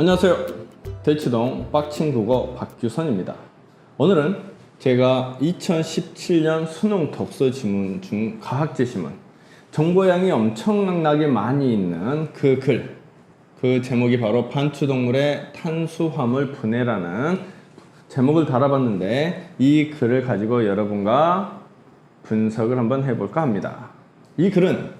안녕하세요. 대치동 빡친국어 박규선입니다. 오늘은 제가 2017년 수능 독서 지문 중 과학제 지문, 정보량이 엄청나게 많이 있는 그 글, 그 제목이 바로 반추동물의 탄수화물 분해라는 제목을 달아봤는데, 이 글을 가지고 여러분과 분석을 한번 해볼까 합니다. 이 글은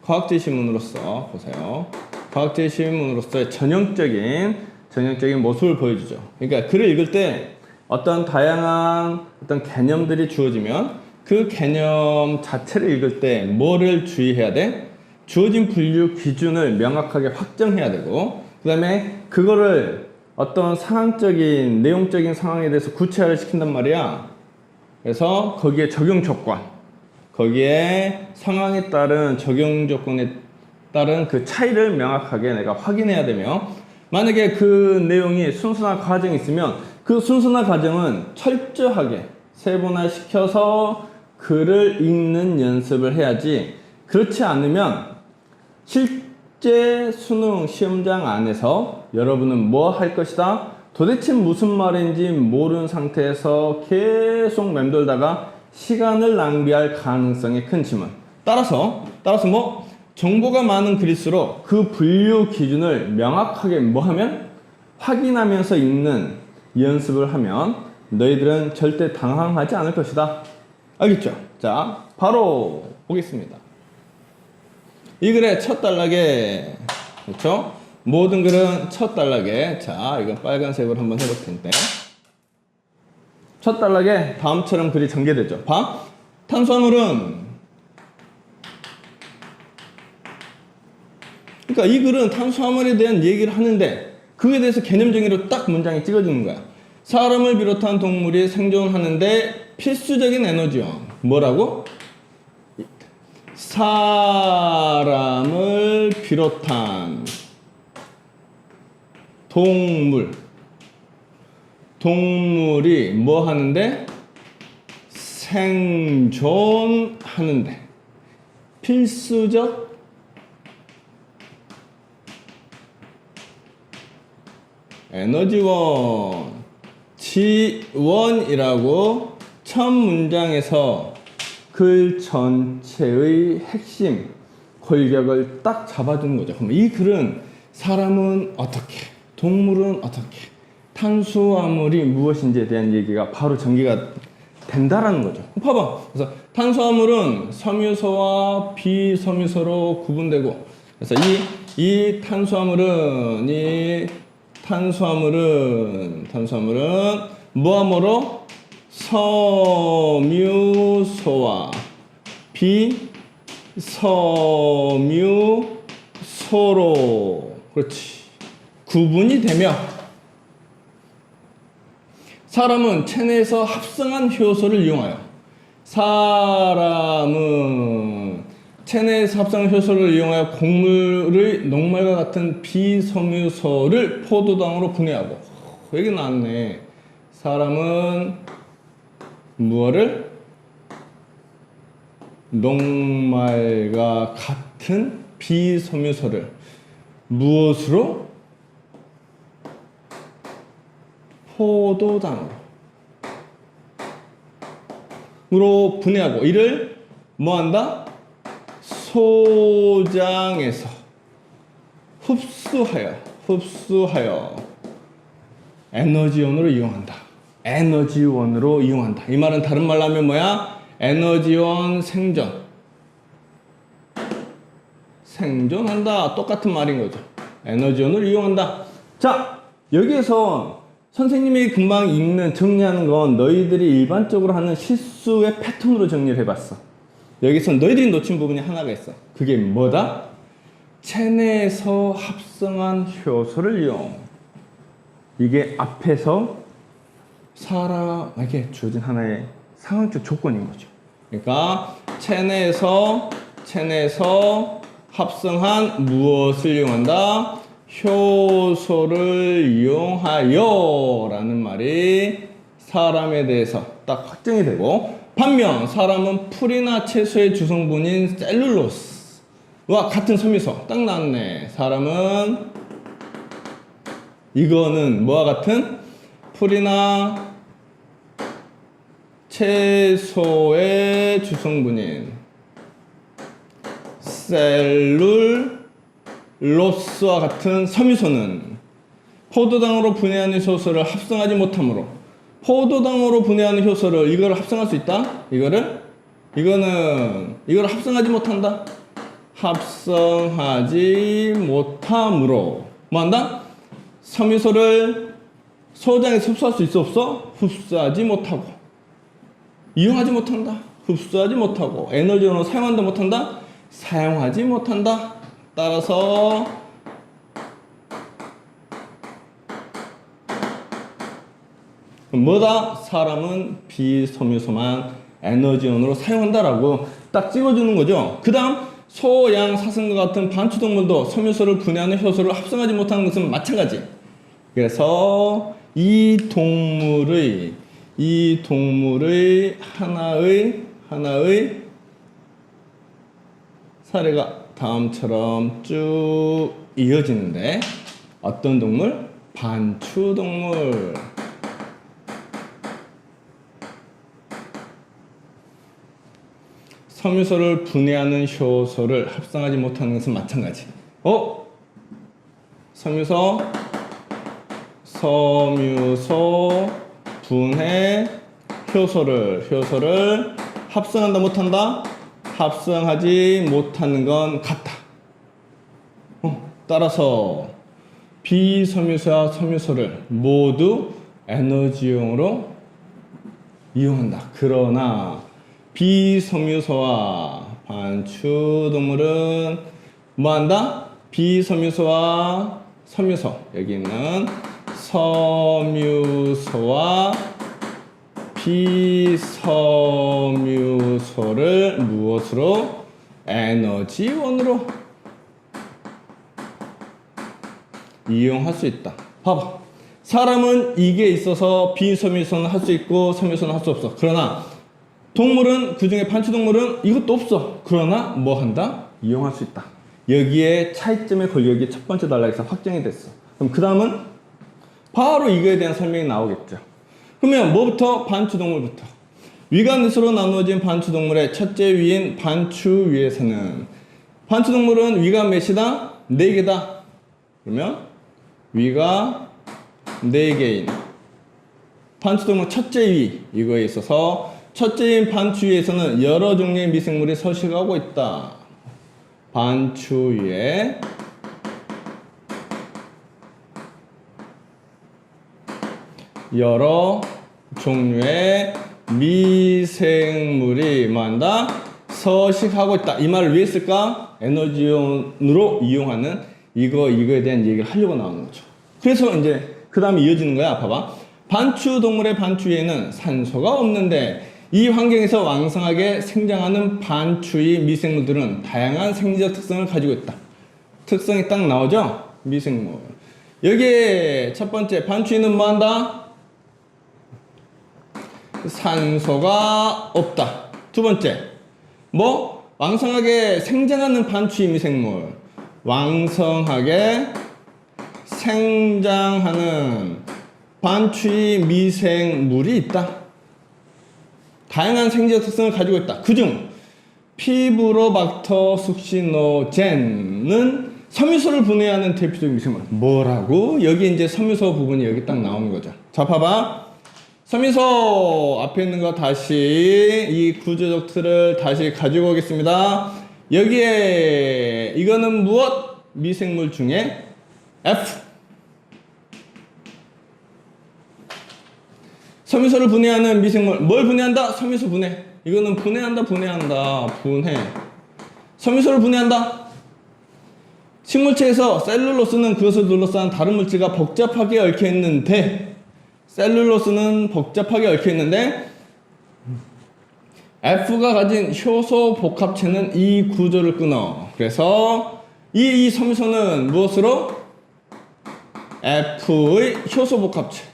과학제 지문으로서 보세요. 과학제 지문으로서의 전형적인 모습을 보여주죠. 그러니까 글을 읽을 때 어떤 다양한 개념들이 주어지면 그 개념 자체를 읽을 때 뭐를 주의해야 돼? 주어진 분류 기준을 명확하게 확정해야 되고, 그 다음에 그거를 어떤 상황적인, 내용적인 상황에 대해서 구체화를 시킨단 말이야. 그래서 거기에 적용 조건, 거기에 상황에 따른 적용 조건에 따른 그 차이를 명확하게 내가 확인해야 되며, 만약에 그 내용이 순서나 과정이 있으면 그 순서나 과정은 철저하게 세분화시켜서 글을 읽는 연습을 해야지, 그렇지 않으면 실제 수능 시험장 안에서 여러분은 뭐 할 것이다? 도대체 무슨 말인지 모르는 상태에서 계속 맴돌다가 시간을 낭비할 가능성이 큰 지문. 따라서 뭐 정보가 많은 글일수록 그 분류 기준을 명확하게 확인하면서 읽는 연습을 하면 너희들은 절대 당황하지 않을 것이다. 알겠죠? 자, 바로 보겠습니다. 이 글의 첫 단락에, 그렇죠? 모든 글은 첫 단락에, 자, 이건 빨간색으로 한번 해볼 텐데, 첫 단락에 다음처럼 글이 전개되죠. 봐. 탄수화물은, 그러니까 이 글은 탄수화물에 대한 얘기를 하는데 그에 대해서 개념 정의로 딱 문장이 찍어주는 거야. 사람을 비롯한 동물이 생존하는데 필수적인 에너지원. 뭐라고? 사람을 비롯한 동물이 뭐 하는데? 생존하는데 필수적 에너지원, 지원이라고 첫 문장에서 글 전체의 핵심, 골격을 딱 잡아주는 거죠. 그럼 이 글은 사람은 어떻게, 동물은 어떻게, 탄수화물이 무엇인지에 대한 얘기가 바로 전개가 된다라는 거죠. 봐봐. 그래서 탄수화물은 섬유소와 비섬유소로 구분되고, 그래서 이 탄수화물은 뭐하므로? 섬유소와 비섬유소로, 그렇지, 구분이 되며, 사람은 체내에서 합성한 효소를 이용하여, 체내에서 합성한 효소를 이용하여 곡물의 녹말과 같은 비섬유소를 포도당으로 분해하고. 여기 나왔네. 사람은 무엇을? 녹말과 같은 비섬유소를 무엇으로? 포도당으로 분해하고, 이를 뭐한다? 소장에서 흡수하여 에너지원으로 이용한다. 이 말은 다른 말로 하면 뭐야? 에너지원 생존한다. 똑같은 말인 거죠. 에너지원을 이용한다. 자, 여기에서 선생님이 금방 정리하는 건 너희들이 일반적으로 하는 실수의 패턴으로 정리를 해봤어. 여기서 너희들이 놓친 부분이 하나가 있어. 그게 뭐다? 체내에서 합성한 효소를 이용. 이게 앞에서 사람에게 주어진 하나의 상황적 조건인 거죠. 그러니까 체내에서 합성한 무엇을 이용한다? 효소를 이용하여 라는 말이 사람에 대해서 딱 확정이 되고, 반면 사람은 풀이나 채소의 주성분인 셀룰로스와 같은 섬유소 딱 나왔네. 사람은 이거는 뭐와 같은? 풀이나 채소의 주성분인 셀룰로스와 같은 섬유소는 포도당으로 분해하는 효소를 합성하지 못하므로, 포도당으로 분해하는 효소를 이거를 합성할 수 있다? 이거를 합성하지 못한다? 합성하지 못하므로 뭐 한다? 섬유소를 소장에서 흡수할 수 있어 없어? 흡수하지 못하고, 이용하지 못한다. 흡수하지 못하고, 에너지원으로 사용한다 못한다? 사용하지 못한다. 따라서 뭐다? 사람은 비섬유소만 에너지원으로 사용한다라고 딱 찍어주는 거죠. 그 다음 소, 양, 사슴과 같은 반추동물도 섬유소를 분해하는 효소를 합성하지 못하는 것은 마찬가지. 그래서 이 동물의 하나의 사례가 다음처럼 쭉 이어지는데, 어떤 동물? 반추동물. 섬유소를 분해하는 효소를 합성하지 못하는 것은 마찬가지. 섬유소 분해 효소를 합성한다 못한다? 합성하지 못하는 건 같다. 따라서 비섬유소와 섬유소를 모두 에너지용으로 이용한다. 그러나 비섬유소와 반추동물은 뭐한다? 비섬유소와 섬유소, 여기 있는 섬유소와 비섬유소를 무엇으로? 에너지원으로 이용할 수 있다. 봐봐. 사람은 이게 있어서 비섬유소는 할 수 있고 섬유소는 할 수 없어. 그러나 동물은, 그 중에 반추동물은 이것도 없어. 그러나 뭐 한다? 이용할 수 있다. 여기에 차이점의 권력이 첫 번째 단락에서 확정이 됐어. 그럼 그 다음은 바로 이거에 대한 설명이 나오겠죠. 그러면 뭐부터? 반추동물부터. 위가 넷으로 나누어진 반추동물의 첫째 위인 반추위에서는, 반추동물은 위가 몇이다? 4개다. 그러면 위가 4개인 반추동물 첫째 위, 이거에 있어서 첫째인 반추위에서는 여러 종류의 미생물이 서식하고 있다. 반추위에 여러 종류의 미생물이 뭐한다? 서식하고 있다. 이 말을 왜 했을까? 에너지원으로 이용하는 이거에 대한 얘기를 하려고 나오는 거죠. 그래서 이제 그 다음에 이어지는 거야. 봐봐. 반추동물의 반추위에는 산소가 없는데 이 환경에서 왕성하게 생장하는 반추위 미생물들은 다양한 생리적 특성을 가지고 있다. 특성이 딱 나오죠? 미생물. 여기에 첫 번째 반추위는 뭐한다? 산소가 없다. 두 번째, 뭐? 왕성하게 생장하는 반추위 미생물. 왕성하게 생장하는 반추위 미생물이 있다. 다양한 생리적 특성을 가지고 있다. 그중 피브로박터 숙시노젠은 섬유소를 분해하는 대표적인 미생물. 뭐라고? 여기 이제 섬유소 부분이 여기 딱 나오는 거죠. 자, 봐봐. 섬유소 앞에 있는 거 다시 이 구조적 틀을 다시 가지고 오겠습니다. 여기에 이거는 무엇? 미생물 중에 F. 섬유소를 분해하는 미생물. 뭘 분해한다? 섬유소 분해. 이거는 분해. 섬유소를 분해한다. 식물체에서 셀룰로스는 그것을 둘러싼 다른 물질과 복잡하게 얽혀있는데, F가 가진 효소 복합체는 이 구조를 끊어. 그래서 이 섬유소는 무엇으로? F의 효소 복합체가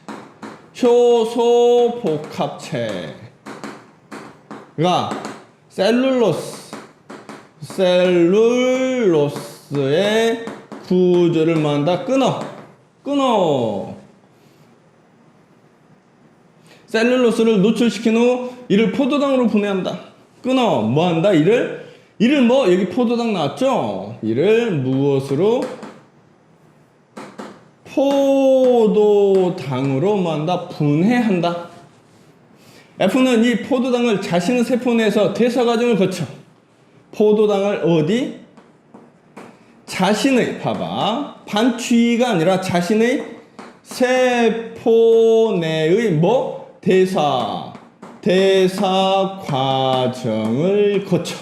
셀룰로스의 구조를 뭐한다? 끊어. 끊어. 셀룰로스를 노출시킨 후 이를 포도당으로 분해한다. 끊어. 뭐 한다? 이를 뭐 여기 포도당 나왔죠? 이를 무엇으로? 포도당으로 뭐 한다? 분해한다. F는 이 포도당을 자신의 세포 내에서 대사 과정을 거쳐 포도당을 어디? 자신의, 봐봐, 반취가 아니라 자신의 세포 내의 뭐? 대사 과정을 거쳐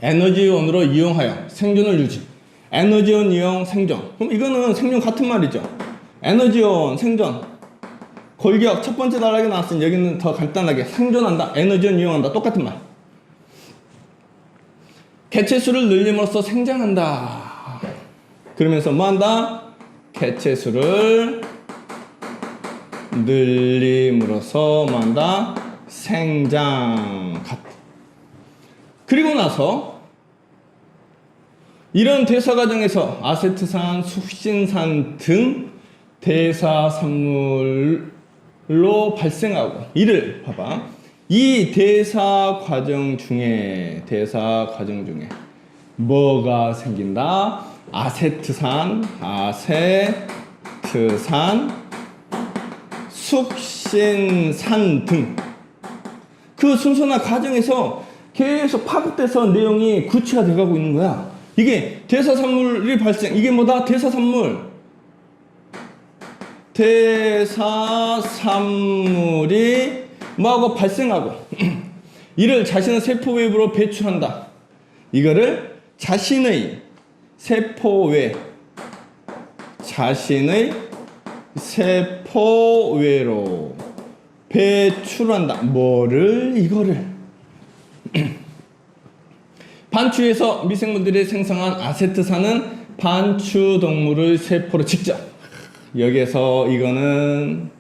에너지원으로 이용하여 생존을 유지. 에너지원 이용 생존. 그럼 이거는 생존 같은 말이죠. 에너지원 생존. 골격 첫 번째 단락에 나왔으니 여기는 더 간단하게 생존한다. 에너지원 이용한다. 똑같은 말. 개체수를 늘림으로써 생장한다. 그러면서 뭐 한다? 개체수를 늘림으로써 뭐 한다? 생장. 그리고 나서 이런 대사 과정에서 아세트산, 숙신산 등 대사산물로 발생하고 이를 봐봐. 이 대사 과정 중에 뭐가 생긴다? 아세트산, 숙신산 등 그 순서나 과정에서 계속 파급돼서 내용이 구체화 돼가고 있는 거야. 이게 대사산물이 발생. 이게 뭐다? 대사산물이 뭐하고 발생하고 이를 자신의 세포 외부로 배출한다. 이거를 자신의 세포 외로 배출한다. 뭐를? 이거를 반추에서 미생물들이 생성한 아세트산은 반추 동물의 세포로 직접, 여기에서 이거는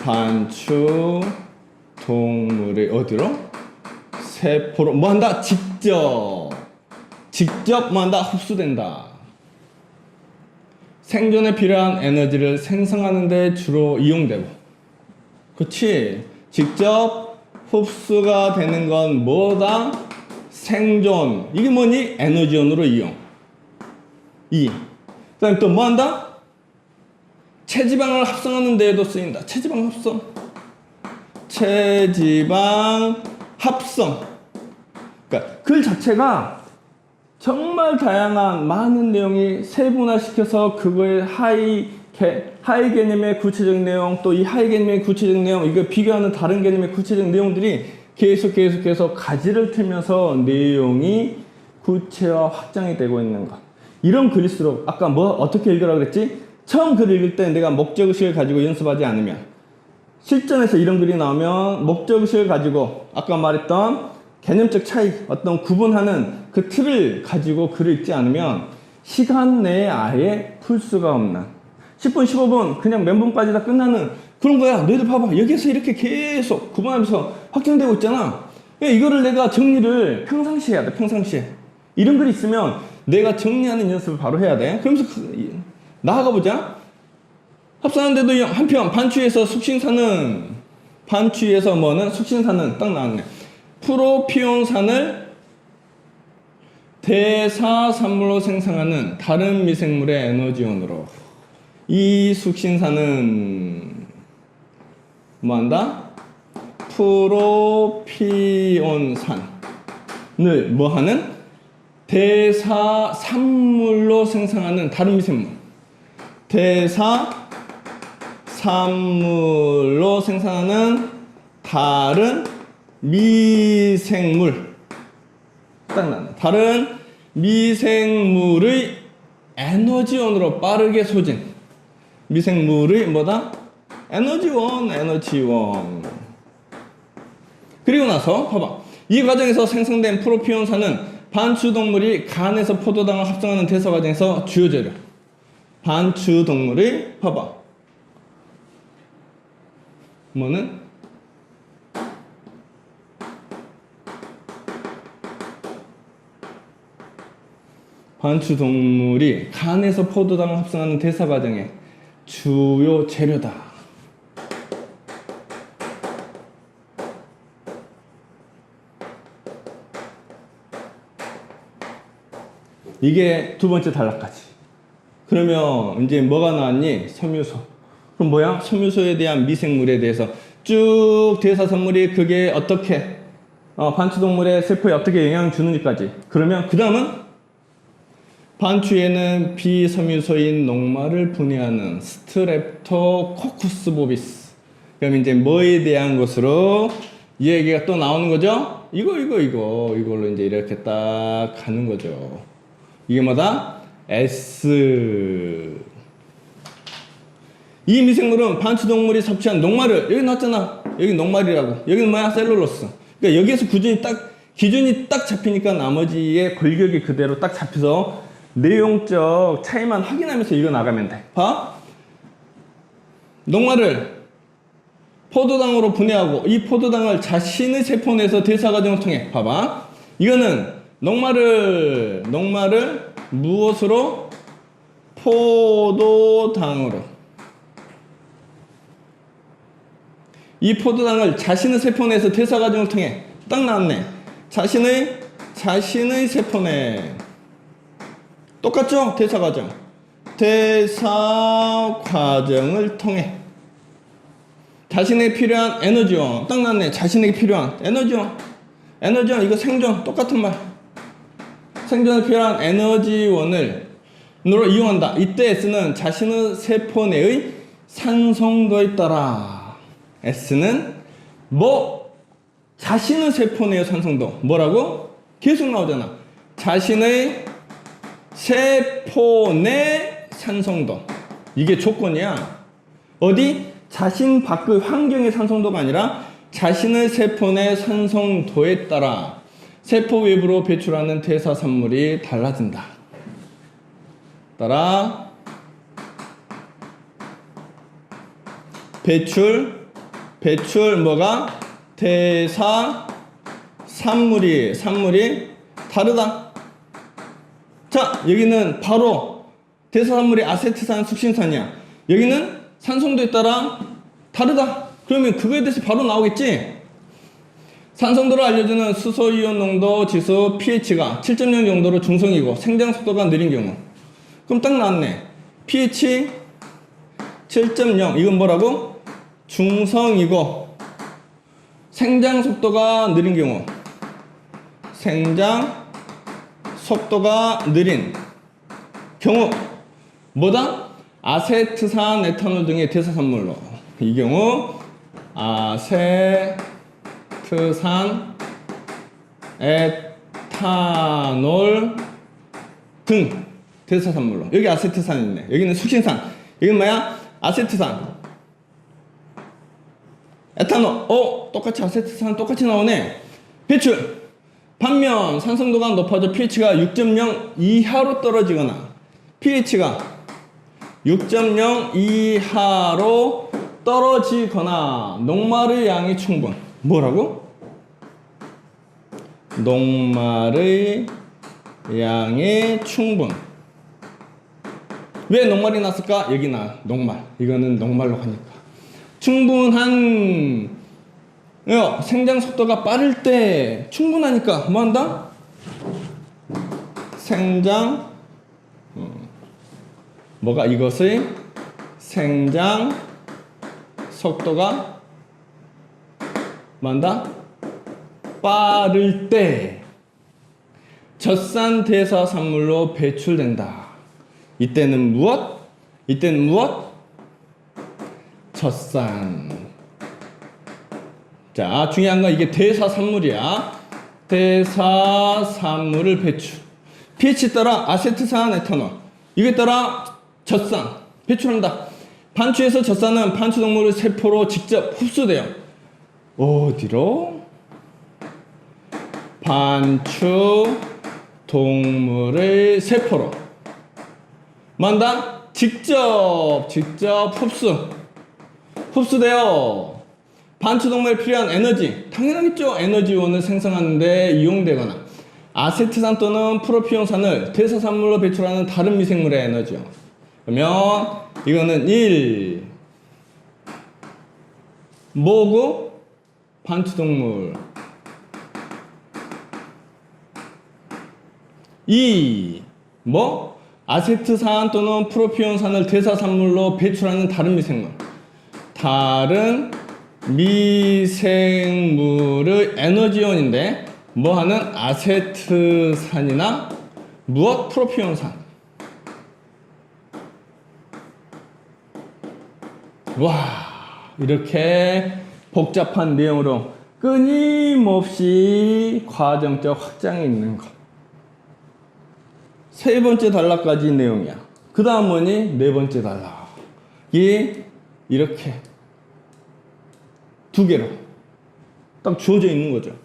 반추 동물의 어디로? 세포로 뭐 한다? 직접 뭐 한다? 흡수된다. 생존에 필요한 에너지를 생성하는 데 주로 이용되고, 그치? 직접 흡수가 되는 건 뭐다? 생존. 이게 뭐니? 에너지원으로 이용. 그 다음에 또 뭐 한다? 체지방을 합성하는 데에도 쓰인다. 체지방 합성. 그러니까 글 자체가 정말 다양한 많은 내용이 세분화시켜서 그거의 하이 개념의 구체적인 내용, 또 이 하이 개념의 구체적인 내용, 이거 비교하는 다른 개념의 구체적인 내용들이 계속 가지를 틀면서 내용이 구체화 확장이 되고 있는 것. 이런 글일수록 아까 뭐 어떻게 읽으라 그랬지? 처음 글 읽을 때 내가 목적의식을 가지고 연습하지 않으면, 실전에서 이런 글이 나오면 목적의식을 가지고 아까 말했던 개념적 차이, 어떤 구분하는 그 틀을 가지고 글을 읽지 않으면 시간 내에 아예 풀 수가 없는 10분, 15분 그냥 멘붕까지 다 끝나는 그런 거야. 너희들 봐봐. 여기서 이렇게 계속 구분하면서 확장되고 있잖아. 이거를 내가 정리를 평상시에 해야 돼. 평상시에. 이런 글이 있으면 내가 정리하는 연습을 바로 해야 돼. 그러면서 나아가 보자. 합산하는데도 한편 반추에서 숙신산은 딱 나왔네. 프로피온산을 대사산물로 생성하는 다른 미생물의 에너지원으로, 이 숙신산은 뭐한다? 프로피온산을 뭐하는? 대사산물로 생성하는 다른 미생물. 대사산물로 생성하는 다른 미생물. 딱 나네. 다른 미생물의 에너지원으로 빠르게 소진. 미생물의 뭐다? 에너지원. 그리고 나서 봐봐. 이 과정에서 생성된 프로피온산은 반추동물이 간에서 포도당을 합성하는 대사 과정에서 주요 재료. 반추동물의 봐봐. 뭐는? 반추동물이 간에서 포도당을 합성하는 대사 과정의 주요 재료다. 이게 두 번째 단락까지. 그러면 이제 뭐가 나왔니? 섬유소. 그럼 뭐야? 섬유소에 대한 미생물에 대해서 쭉 대사선물이 그게 어떻게 반추동물의 세포에 어떻게 영향을 주는지까지. 그러면 그 다음은 반추에는 비섬유소인 녹말을 분해하는 스트랩토코쿠스 보비스. 그럼 이제 뭐에 대한 것으로 이 얘기가 또 나오는 거죠? 이걸로 이제 이렇게 딱 가는 거죠. 이게 뭐다? S. 이 미생물은 반추동물이 섭취한 녹말을, 여기 나왔잖아. 여기 녹말이라고. 여기는 뭐야? 셀룰로스. 그러니까 여기에서 기준이 딱 잡히니까 나머지의 골격이 그대로 딱 잡혀서 내용적 차이만 확인하면서 읽어 나가면 돼. 봐. 녹말을 포도당으로 분해하고 이 포도당을 자신의 세포 내에서 대사 과정을 통해, 봐봐. 이거는 녹말을 무엇으로? 포도당으로. 이 포도당을 자신의 세포 내에서 대사 과정을 통해 딱 나왔네. 자신의 세포 내. 똑같죠? 대사 과정. 대사 과정을 통해 자신에게 필요한 에너지원. 딱 나왔네. 자신에게 필요한 에너지원. 이거 생존. 똑같은 말. 생존에 필요한 에너지원을 으로 이용한다. 이때 S는 자신의 세포 내의 산성도에 따라. S는 자신의 세포 내의 산성도. 뭐라고? 계속 나오잖아. 자신의 세포 내 산성도. 이게 조건이야. 어디? 자신 밖의 환경의 산성도가 아니라 자신의 세포 내 산성도에 따라 세포 외부로 배출하는 대사산물이 달라진다. 따라 배출 뭐가? 대사산물이 다르다. 자, 여기는 바로 대사산물이 아세트산, 숙신산이야. 여기는 산성도에 따라 다르다. 그러면 그거에 대해서 바로 나오겠지? 산성도를 알려주는 수소이온 농도 지수 pH가 7.0 정도로 중성이고 생장 속도가 느린 경우. 그럼 딱 나왔네. pH 7.0. 이건 뭐라고? 중성이고 생장 속도가 느린 경우. 생장 속도가 느린 경우 뭐다? 아세트산, 에탄올 등의 대사산물로. 이 경우 아세트산, 에탄올 등 대사산물로. 여기 아세트산이 있네. 여기는 숙신산. 여기는 뭐야? 아세트산, 에탄올. 똑같이 아세트산 똑같이 나오네. 배출. 반면 산성도가 높아져 pH가 6.0 이하로 떨어지거나 pH가 6.0 이하로 떨어지거나 녹말의 양이 충분. 뭐라고? 녹말의 양이 충분. 왜 녹말이 났을까? 여기 녹말. 이거는 녹말로 하니까. 충분한 생장 속도가 빠를 때 충분하니까 뭐 한다? 생장 뭐가 이것의 생장 속도가 뭐한다? 빠를 때 젖산 대사산물로 배출된다. 이때는 무엇? 젖산. 자, 중요한 건 이게 대사산물이야. 대사산물을 배출. pH 따라 아세트산, 에탄올. 이게 따라 젖산 배출한다. 반추에서 젖산은 반추동물의 세포로 직접 흡수돼요. 어디로? 반추동물의 세포로. 뭐한다? 직접 흡수돼요. 반추동물에 필요한 에너지, 당연하겠죠. 에너지원을 생성하는데 이용되거나 아세트산 또는 프로피온산을 대사산물로 배출하는 다른 미생물의 에너지요. 그러면 이거는 1. 뭐고? 반추동물. 2. 뭐? 아세트산 또는 프로피온산을 대사산물로 배출하는 다른 미생물. 다른 미생물의 에너지원인데 뭐하는 아세트산이나 무엇? 프로피온산. 와, 이렇게 복잡한 내용으로 끊임없이 과정적 확장이 있는 것. 세 번째 단락까지 내용이야. 그 다음 뭐니? 네 번째 단락이 이렇게 두 개로 딱 주어져 있는 거죠.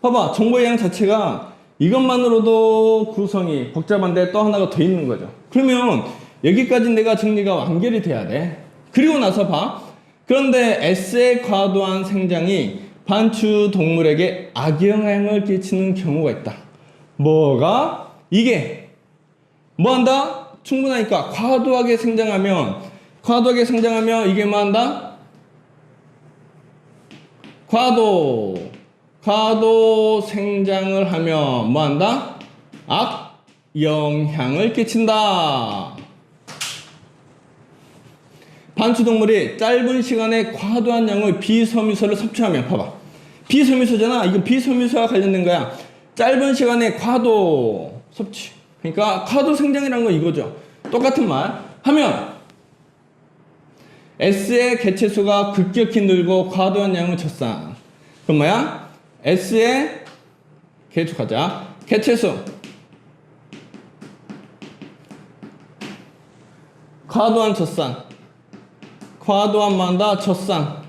봐봐, 정보의 양 자체가 이것만으로도 구성이 복잡한데 또 하나가 더 있는 거죠. 그러면 여기까지 내가 정리가 완결이 돼야 돼. 그리고 나서 봐. 그런데 S의 과도한 생장이 반추 동물에게 악영향을 끼치는 경우가 있다. 뭐가? 이게 뭐한다? 충분하니까 과도하게 생장하면 이게 뭐한다? 과도 생장을 하면 뭐한다? 악영향을 끼친다. 반추동물이 짧은 시간에 과도한 양의 비섬유소를 섭취하면, 봐봐, 비섬유소잖아. 이거 비섬유소와 관련된 거야. 짧은 시간에 과도 섭취, 그러니까 과도 생장이라는 건 이거죠. 똑같은 말 하면 S의 개체수가 급격히 늘고 과도한 양의 젖산. 그럼 뭐야? S의 계속하자. 개체수 과도한 젖산, 과도한 만다 젖산.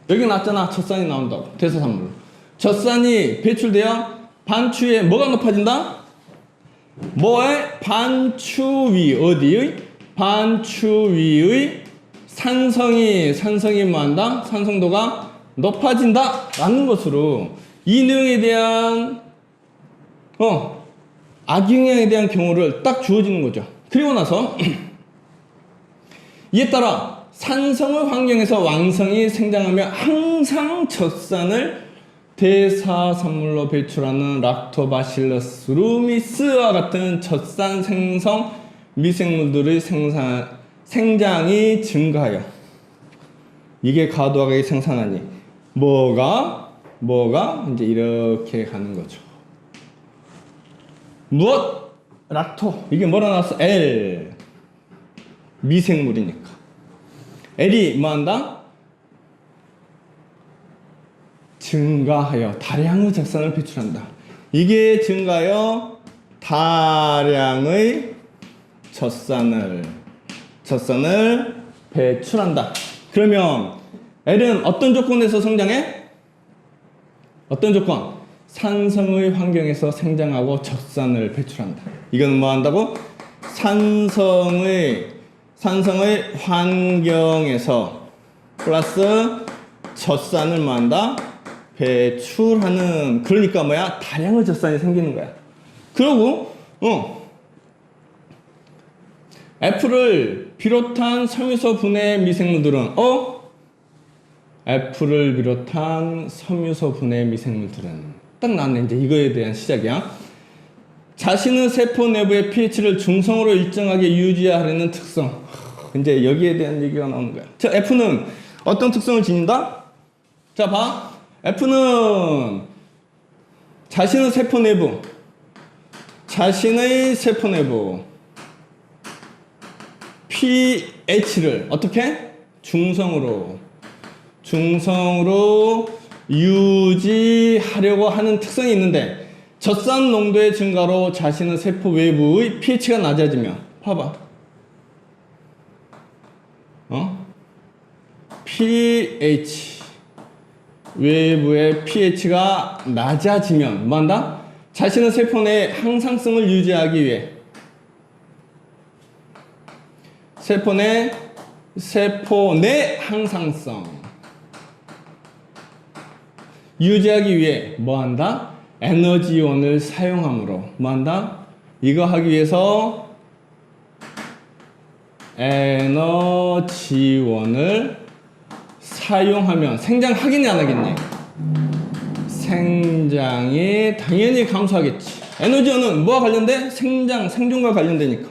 여기 나왔잖아. 젖산이 나온다고. 대사산물로. 젖산이 배출되어 반추에 뭐가 높아진다? 뭐의? 반추위. 어디의? 반추위의 산성이 뭐한다? 산성도가 높아진다 라는 것으로 이 내용에 대한 악영향에 대한 경우를 딱 주어지는 거죠. 그리고 나서 이에 따라 산성의 환경에서 왕성이 생장하며 항상 젖산을 대사산물로 배출하는 락토바실러스 루미스와 같은 젖산 생성 미생물들의 생장이 증가하여 이게 과도하게 생산하니 뭐가 이제 이렇게 가는 거죠. 무엇? 락토. 이게 뭐라 나왔어? L. 미생물이니까. L이 뭐한다? 증가하여 다량의 젖산을 배출한다. 이게 증가하여 다량의 젖산을 배출한다. 그러면 L은 어떤 조건에서 성장해? 어떤 조건? 산성의 환경에서 생장하고 젖산을 배출한다. 이건 뭐 한다고? 산성의 환경에서 플러스 젖산을 뭐 한다? 배출하는. 그러니까 뭐야? 다량의 젖산이 생기는 거야. 그러고 F를 비롯한 섬유소 분해 미생물들은 F를 비롯한 섬유소 분해 미생물들은 딱 나왔네. 이제 이거에 대한 시작이야. 자신의 세포 내부의 pH를 중성으로 일정하게 유지하려는 특성. 이제 여기에 대한 얘기가 나오는 거야. 자, F는 어떤 특성을 지닌다? 자, 봐. F는 자신의 세포 내부 pH를 어떻게? 중성으로 유지하려고 하는 특성이 있는데 젖산 농도의 증가로 자신의 세포 외부의 pH가 낮아지면, 봐봐, pH 외부의 pH가 낮아지면 뭐한다? 자신의 세포 내의 항상성을 유지하기 위해 세포 내 항상성 유지하기 위해 뭐한다? 에너지원을 사용함으로 뭐 한다? 이거 하기 위해서 에너지원을 사용하면 생장하겠니 안 하겠니? 생장이 당연히 감소하겠지. 에너지원은 뭐와 관련돼? 생존과 관련되니까.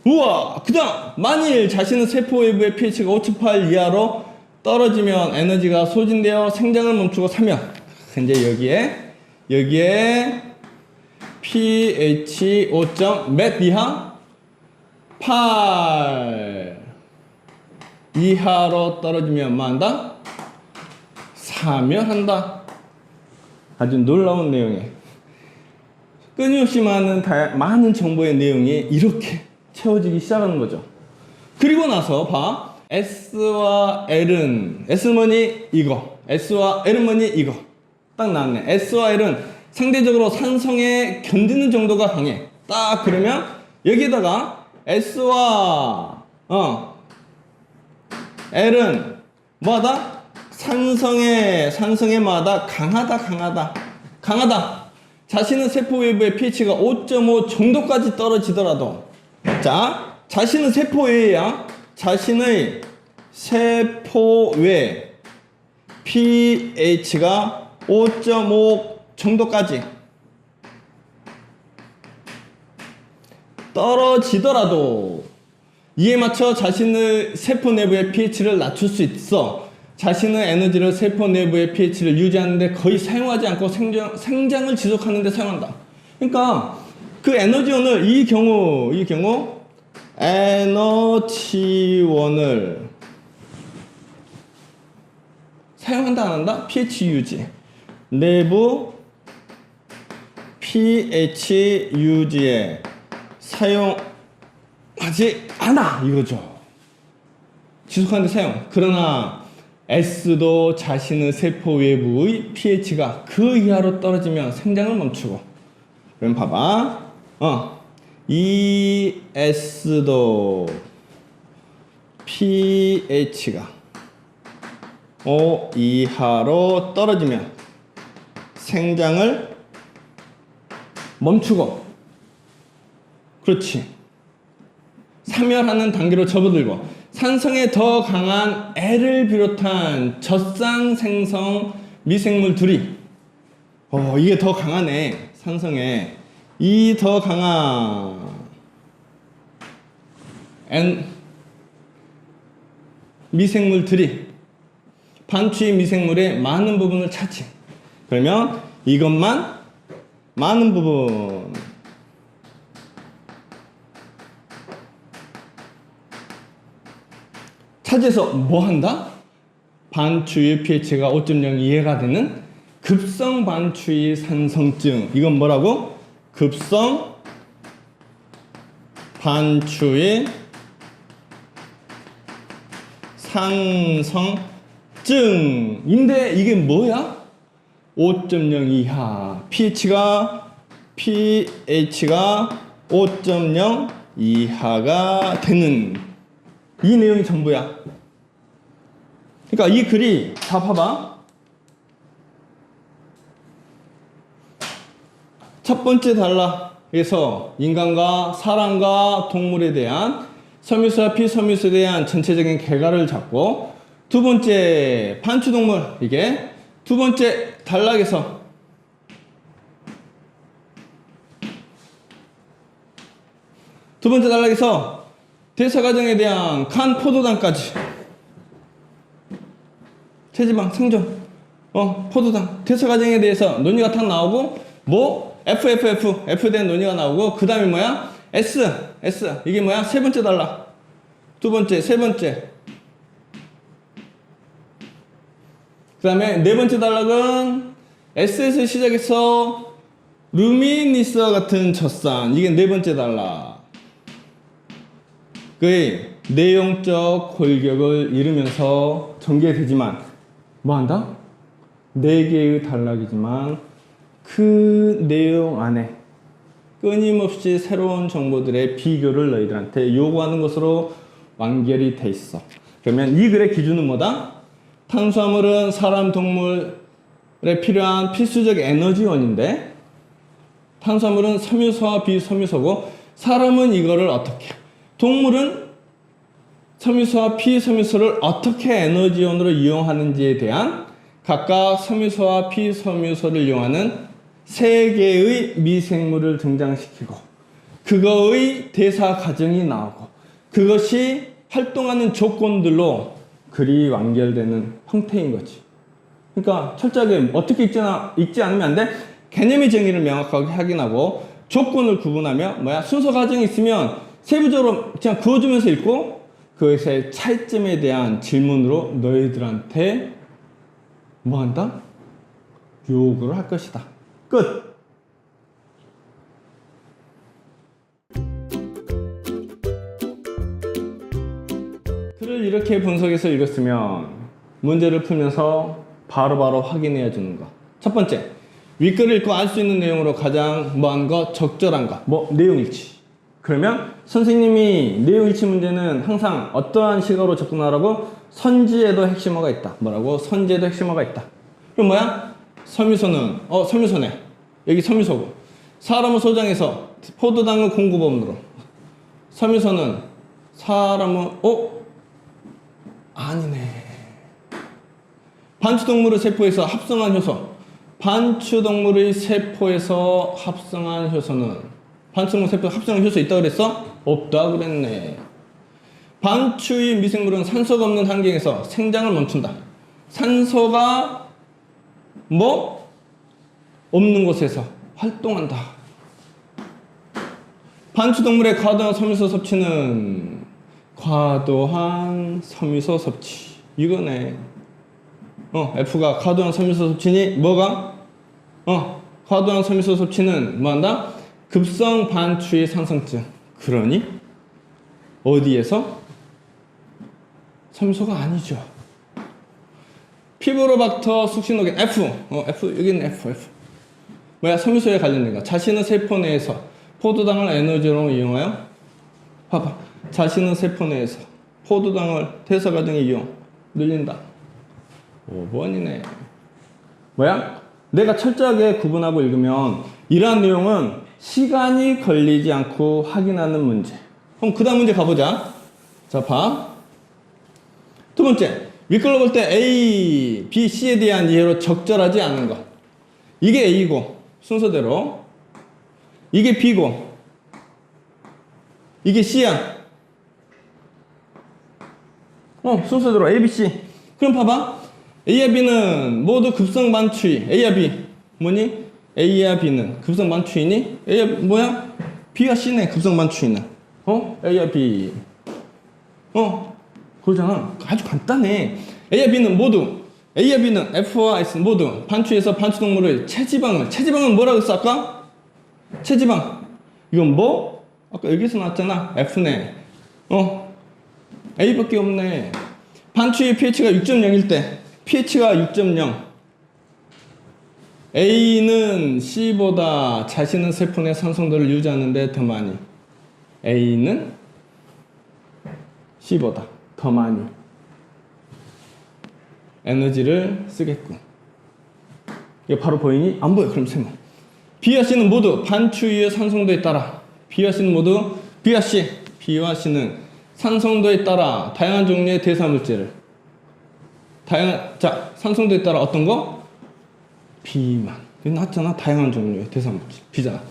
우와! 그 다음! 만일 자신의 세포 외부의 pH가 5.8 이하로 떨어지면 에너지가 소진되어 생장을 멈추고 사면 이제 여기에 pH 5. 몇 이하? 8 이하로 떨어지면 뭐 한다? 사멸한다. 아주 놀라운 내용이에요. 끊임없이 많은 정보의 내용이 이렇게 채워지기 시작하는 거죠. 그리고 나서 봐. S와 L은 S는 뭐니? 이거. S와 L은 뭐니? 이거. 딱 나왔네. S와 L은 상대적으로 산성에 견디는 정도가 강해. 딱 그러면 여기다가 S와 L은 뭐하다? 산성에 뭐하다? 강하다. 자신의 세포 외부의 pH가 5.5 정도까지 떨어지더라도 자, 자신의 세포 외야 자신의 세포 외 pH가 5.5 정도까지 떨어지더라도 이에 맞춰 자신의 세포 내부의 pH를 낮출 수 있어. 자신의 에너지를 세포 내부의 pH를 유지하는데 거의 사용하지 않고 생장을 지속하는데 사용한다. 그러니까 그 에너지원을 이 경우 에너지원을 사용한다 안 한다? pH 유지. 내부 pH 유지에 사용하지 않아 이거죠. 지속하는데 사용. 그러나 S도 자신의 세포 외부의 pH가 그 이하로 떨어지면 생장을 멈추고. 그럼 봐봐. 이 S도 pH가 5 이하로 떨어지면 생장을 멈추고. 그렇지. 사멸하는 단계로 접어들고. 산성에 더 강한 L을 비롯한 젖산 생성 미생물 둘이 이게 더 강하네. 산성에 이 더 강한 미생물들이 반추의 미생물의 많은 부분을 차지. 그러면 이것만 많은 부분 차지해서 뭐 한다? 반추의 pH가 5.0 이하가 되는 급성 반추의 산성증. 이건 뭐라고? 급성 반추의 산성증인데 이게 뭐야? 5.0 이하. pH가 5.0 이하가 되는 이 내용이 전부야. 그러니까 이 글이 다 봐봐. 첫 번째 단락에서 인간과 사람과 동물에 대한 섬유수와 피섬유수에 대한 전체적인 개괄을 잡고, 두 번째 반추동물, 이게 두 번째 단락에서 대사과정에 대한 간, 포도당까지 체지방, 생존, 포도당, 대사과정에 대해서 논의가 딱 나오고, 뭐 F에 대한 논의가 나오고, 그 다음에 뭐야? S 이게 뭐야? 세 번째 단락, 두 번째, 세 번째. 그 다음에 네 번째 단락은 S에서 시작해서 루미니스와 같은 젖산, 이게 네 번째 단락. 그의 내용적 골격을 이루면서 전개되지만 뭐한다? 네 개의 단락이지만 그 내용 안에 끊임없이 새로운 정보들의 비교를 너희들한테 요구하는 것으로 완결이 돼 있어. 그러면 이 글의 기준은 뭐다? 탄수화물은 사람, 동물의 필요한 필수적 에너지원인데 탄수화물은 섬유소와 비섬유소고 사람은 이거를 어떻게 동물은 섬유소와 비섬유소를 어떻게 에너지원으로 이용하는지에 대한 각각 섬유소와 비섬유소를 이용하는 세 개의 미생물을 등장시키고 그거의 대사 과정이 나오고 그것이 활동하는 조건들로 글이 완결되는 형태인 거지. 그러니까 철저하게 어떻게 읽지 않으면 안 돼? 개념의 정의를 명확하게 확인하고 조건을 구분하며 순서 과정이 있으면 세부적으로 그냥 그어주면서 읽고 그것의 차이점에 대한 질문으로 너희들한테 뭐 한다? 요구를 할 것이다. 끝! 글을 이렇게 분석해서 읽었으면 문제를 풀면서 바로바로 확인해야 주는 거. 첫 번째, 윗글을 읽고 알 수 있는 내용으로 가장 뭐한 거? 적절한 거. 내용일치. 그러면 선생님이 내용일치 문제는 항상 어떠한 시각으로 접근하라고? 선지에도 핵심어가 있다. 뭐라고? 선지에도 핵심어가 있다. 그럼 뭐야? 섬유소는 섬유소네. 여기 섬유소고. 사람을 소장해서 포도당을 공급원으로. 섬유소는 사람을 아니네. 반추동물의 세포에서 합성한 효소. 반추동물의 세포에서 합성한 효소는 반추동물 세포에 합성한 효소 있다고 그랬어? 없다 그랬네. 반추의 미생물은 산소가 없는 환경에서 생장을 멈춘다. 산소가 없는 곳에서 활동한다. 반추동물의 과도한 섬유소 섭취는 과도한 섬유소 섭취. 이거네. F가 과도한 섬유소 섭취니 뭐가? 과도한 섬유소 섭취는 뭐한다? 급성 반추의 상승증. 그러니 어디에서? 섬유소가 아니죠. 피브로박터 숙신호겐 F. 여기는 F. 섬유소에 관련된 거. 자신의 세포 내에서 포도당을 에너지로 이용하여 봐봐. 자신의 세포 내에서 포도당을 대사 과정에 이용 늘린다. 5번이네. 내가 철저하게 구분하고 읽으면 이러한 내용은 시간이 걸리지 않고 확인하는 문제. 그럼 그 다음 문제 가보자. 자, 봐. 두 번째, 윗글로 볼 때 A, B, C에 대한 이해로 적절하지 않은 것. 이게 A고 순서대로 이게 B고 이게 C야. 순서대로 A, B, C. 그럼 봐봐. A와 B는 모두 급성 반추위. A와 B 뭐니? A와 B는 급성 반추위니? A와 뭐야? B와 C네. 급성 반추위는 A와 B. 그러잖아. 아주 간단해. A와 B는 F와 S 모두 반추에서 반추동물의 체지방은 뭐라고 했어 아까? 체지방. 이건 아까 여기서 나왔잖아. F네. A밖에 없네. 반추의 pH가 6.0일 때 pH가 6.0. A는 C보다 자신의 세포 내 산성도를 유지하는데 더 많이. A는 C보다 더 많이 에너지를 쓰겠군. 이거 바로 보이니? 안 보여. 그럼 세모. B와 C는 모두 반추위의 산성도에 따라 B와 C는 산성도에 따라 다양한 종류의 대사물질을 산성도에 따라 어떤 거? B만. 여기 나왔잖아. 다양한 종류의 대사물질. B잖아.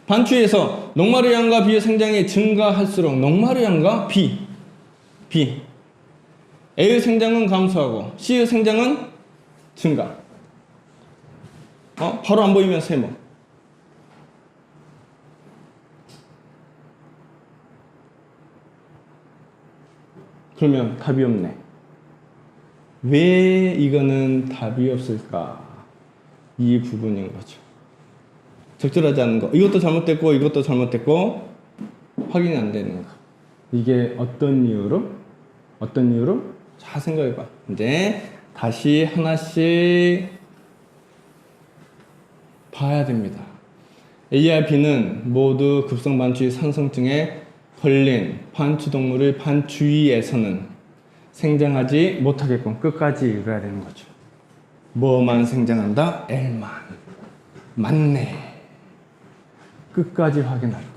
반추위에서 녹말의 양과 B의 생장이 증가할수록 녹말의 양과 B. A의 생장은 감소하고 C의 생장은 증가. 바로 안 보이면 세모. 그러면 답이 없네. 왜 이거는 답이 없을까? 이 부분인 거죠. 적절하지 않은 거. 이것도 잘못됐고 확인이 안 되는 거. 이게 어떤 이유로? 자, 생각해봐. 이제 다시 하나씩 봐야 됩니다. A와 B는 모두 급성 반추위 산성증에 걸린 반추동물의 반추위에서는 생장하지 못하게끔 끝까지 읽어야 되는 거죠. 뭐만 생장한다? L만. 맞네. 끝까지 확인할 거.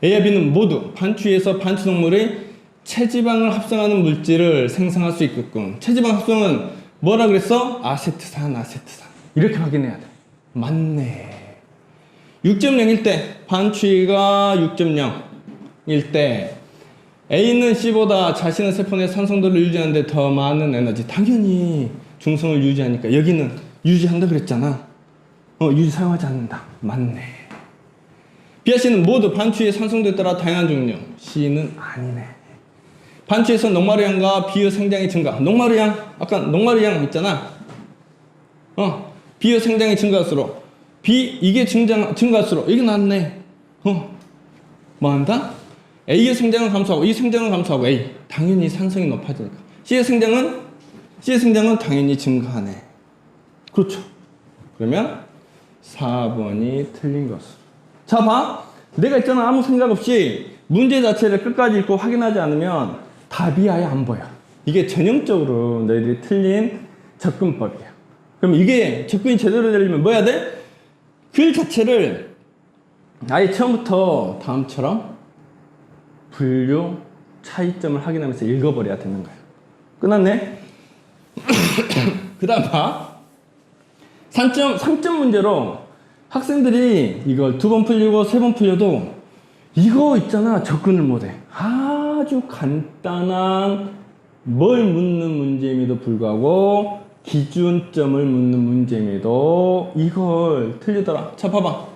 A와 B는 모두 반추위에서 반추동물의 체지방을 합성하는 물질을 생성할 수 있게끔. 체지방 합성은 뭐라 그랬어? 아세트산. 이렇게 확인해야 돼. 맞네. 6.0일 때, 반추위가 6.0일 때 A는 C보다 자신의 세포 내 산성도를 유지하는데 더 많은 에너지. 당연히 중성을 유지하니까. 여기는 유지한다 그랬잖아. 유지 사용하지 않는다. 맞네. B와 C는 모두 반추위의 산성도에 따라 다양한 종류. C는 아니네. 반추에서 녹마루양과 비의 생장이 증가. 녹마루양, 아까 녹마루양 있잖아. 비의 생장이 증가할수록 이게 증가할수록 이게 낫네. 뭐 한다? A의 생장은 감소하고 이 생장은 감소하고 A. 당연히 산성이 높아지니까. C의 생장은 당연히 증가하네. 그렇죠. 그러면 4번이 틀린 것으로. 자, 봐. 내가 있잖아. 아무 생각 없이 문제 자체를 끝까지 읽고 확인하지 않으면 답이 아예 안 보여. 이게 전형적으로 너희들이 틀린 접근법이야. 그럼 이게 접근이 제대로 되려면 뭐 해야 돼? 글 자체를 아예 처음부터 다음처럼 분류, 차이점을 확인하면서 읽어버려야 되는 거야. 끝났네? 그 다음 봐. 3점 문제로 학생들이 이걸 2번 풀리고 3번 풀려도 이거 있잖아. 접근을 못해. 아주 간단한 뭘 묻는 문제임에도 불구하고 기준점을 묻는 문제임에도 이걸 틀리더라. 자, 봐봐.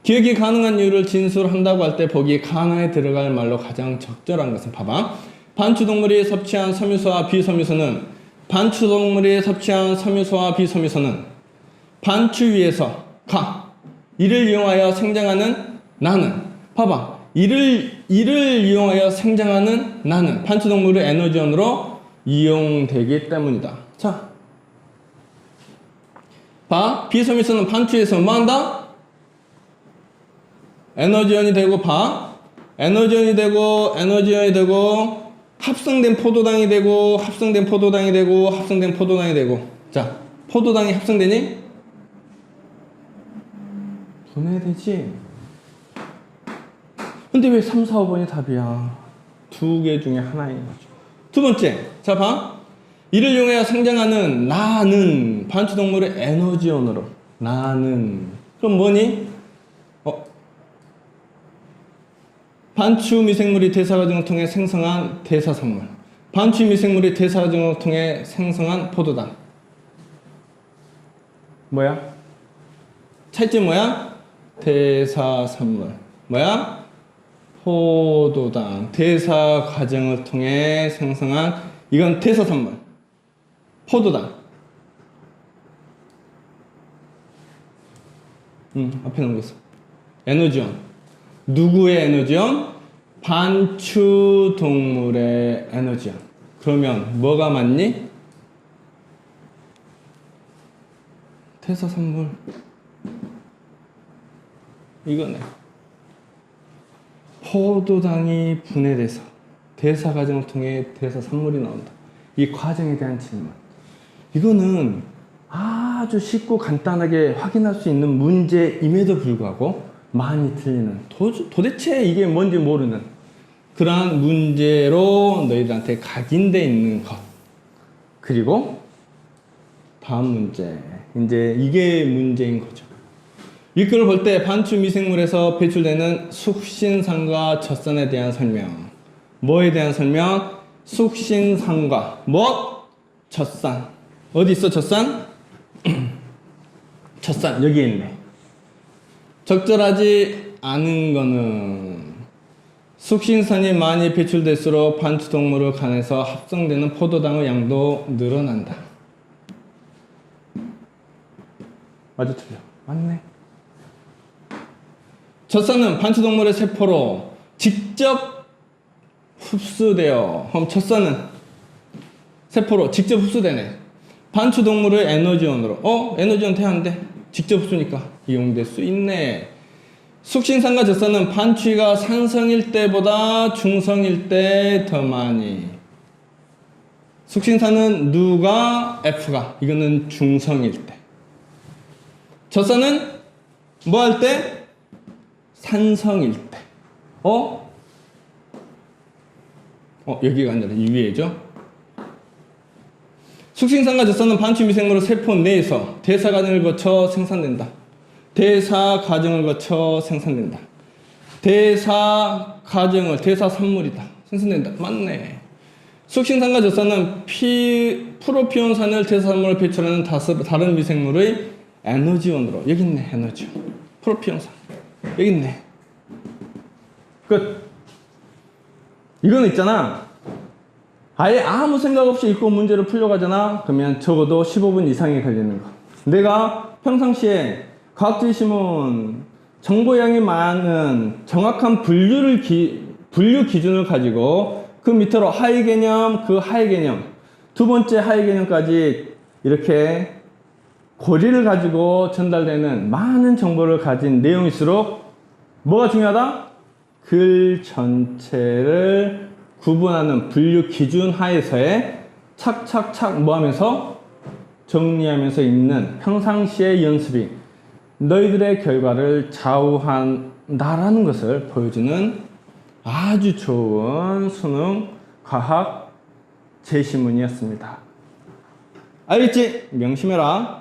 기억이 가능한 이유를 진술한다고 할 때 보기 가능에 들어갈 말로 가장 적절한 것은 봐봐. 반추동물이 섭취한 섬유소와 비섬유소는 반추위에서 이를 이용하여 생장하는 나는. 봐봐. 이를 이용하여 생장하는 나는 반추동물의 에너지원으로 이용되기 때문이다. 자, 봐. 비섬유소는 반추위에서 뭐 한다? 에너지원이 되고, 에너지원이 되고, 합성된 포도당이 되고, 자, 포도당이 합성되니? 분해되지. 근데 왜 3, 4, 5번이 답이야? 2개 중에 하나인 거죠. 두 번째. 자, 봐. 이를 이용하여 생장하는 나는 반추동물의 에너지원으로. 나는. 그럼 뭐니? 반추 미생물이 대사과정을 통해 생성한 대사산물. 반추 미생물이 대사과정을 통해 생성한 포도당. 뭐야? 차이점 뭐야? 대사산물. 뭐야? 포도당. 대사과정을 통해 생성한, 이건 대사산물. 포도당. 앞에 넘겼어. 에너지원. 누구의 에너지원? 반추동물의 에너지원. 그러면 뭐가 맞니? 대사산물. 이거네. 포도당이 분해돼서 대사 과정을 통해 대사산물이 나온다. 이 과정에 대한 질문. 이거는 아주 쉽고 간단하게 확인할 수 있는 문제임에도 불구하고 많이 틀리는, 도대체 이게 뭔지 모르는 그러한 문제로 너희들한테 각인되어 있는 것. 그리고 다음 문제. 이제 이게 문제인 거죠. 이 글을 볼 때 반추 미생물에서 배출되는 숙신산과 젖산에 대한 설명. 뭐에 대한 설명? 숙신산과 젖산. 어디 있어, 젖산? 젖산, 여기에 있네. 적절하지 않은 거는 숙신산이 많이 배출될수록 반추동물을 간에서 합성되는 포도당의 양도 늘어난다. 맞아, 틀려? 맞네. 젖산은 반추동물의 세포로 직접 흡수되어, 그럼 젖산은 세포로 직접 흡수되네. 반추동물의 에너지원으로, 에너지원 태양인데 직접 흡수니까 이용될 수 있네. 숙신산과 젖산은 반추위가 산성일 때보다 중성일 때 더 많이. 숙신사는 누가 F가 이거는 중성일 때. 젖사는 뭐 할 때? 산성일 때. 여기가 아니라 이 위에죠. 숙신산과 젖산은 반추미생물로 세포 내에서 대사 과정을 거쳐 생산된다. 대사 과정을 거쳐 생산된다. 대사 산물이다. 생산된다. 맞네. 숙신산과 젖산은 프로피온산을 대사산물로 배출하는 다른 미생물의 에너지원으로. 여기 있네, 에너지. 프로피온산. 여기 있네. 끝. 이건 있잖아. 아예 아무 생각 없이 읽고 문제를 풀려가잖아. 그러면 적어도 15분 이상이 걸리는 거. 내가 평상시에 과학지시문 정보량이 많은 정확한 분류 기준을 가지고 그 밑으로 하위 개념, 그 하위 개념, 두 번째 하위 개념까지 이렇게 고리를 가지고 전달되는 많은 정보를 가진 내용일수록 뭐가 중요하다? 글 전체를 구분하는 분류 기준 하에서의 착착착 뭐 하면서 정리하면서 읽는 평상시의 연습이 너희들의 결과를 좌우한다라는 것을 보여주는 아주 좋은 수능 과학 제시문이었습니다. 알겠지? 명심해라.